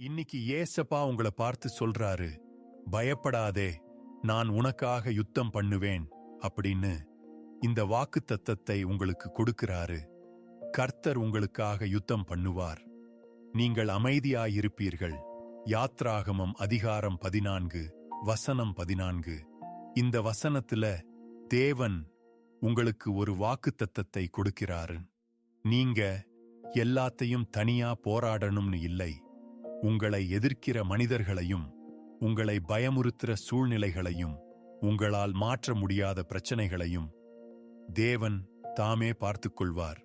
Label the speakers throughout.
Speaker 1: இன்னைக்கு ஏசப்பா உங்களை பார்த்து சொல்றாரு, பயப்படாதே, நான் உனக்காக யுத்தம் பண்ணுவேன் அப்படின்னு இந்த வாக்குத்தத்தத்தை உங்களுக்கு கொடுக்கிறாரு. கர்த்தர் உங்களுக்காக யுத்தம் பண்ணுவார். நீங்கள் அமைதியாயிருப்பீர்கள். யாத்ராகமம் அதிகாரம் 14 வசனம் 14. இந்த வசனத்துல தேவன் உங்களுக்கு ஒரு வாக்குத்தத்தத்தை கொடுக்கிறாரு. நீங்க எல்லாத்தையும் தனியா போராடணும்னு இல்லை. உங்களை எதிர்க்கிற மனிதர்களையும் உங்களை பயமுறுத்துற சூழ்நிலைகளையும் உங்களால் மாற்ற முடியாத பிரச்சனைகளையும் தேவன் தாமே பார்த்துக் கொள்வார்.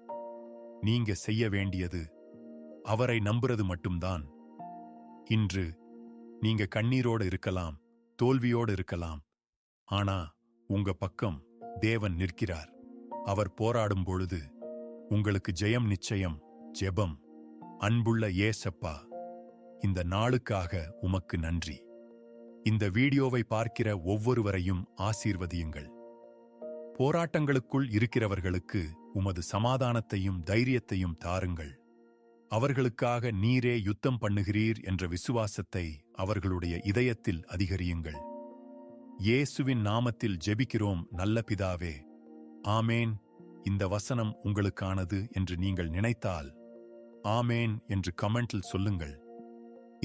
Speaker 1: நீங்க செய்ய வேண்டியது அவரை நம்புறது மட்டும்தான். இன்று நீங்க கண்ணீரோடு இருக்கலாம், தோல்வியோடு இருக்கலாம். ஆனா உங்க பக்கம் தேவன் நிற்கிறார். அவர் போராடும் பொழுது உங்களுக்கு ஜெயம் நிச்சயம். ஜெபம். அன்புள்ள ஏசப்பா, இந்த நாளுக்காக உமக்கு நன்றி. இந்த வீடியோவை பார்க்கிற ஒவ்வொருவரையும் ஆசீர்வதியுங்கள். போராட்டங்களுக்குள் இருக்கிறவர்களுக்கு உமது சமாதானத்தையும் தைரியத்தையும் தாருங்கள். அவர்களுக்காக நீரே யுத்தம் பண்ணுகிறீர் என்ற விசுவாசத்தை அவர்களுடைய இதயத்தில் அதிகரியுங்கள். இயேசுவின் நாமத்தில் ஜெபிக்கிறோம் நல்ல பிதாவே, ஆமேன். இந்த வசனம் உங்களுக்கானது என்று நீங்கள் நினைத்தால் ஆமேன் என்று கமெண்டில் சொல்லுங்கள்.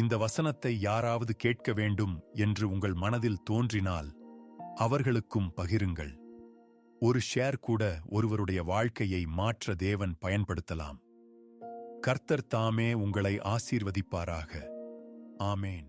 Speaker 1: இந்த வசனத்தை யாராவது கேட்க வேண்டும் என்று உங்கள் மனதில் தோன்றினால் அவர்களுக்கும் பகிருங்கள். ஒரு ஷேர் கூட ஒருவருடைய வாழ்க்கையை மாற்ற தேவன் பயன்படுத்தலாம். கர்த்தர் தாமே உங்களை ஆசீர்வதிப்பாராக. ஆமேன்.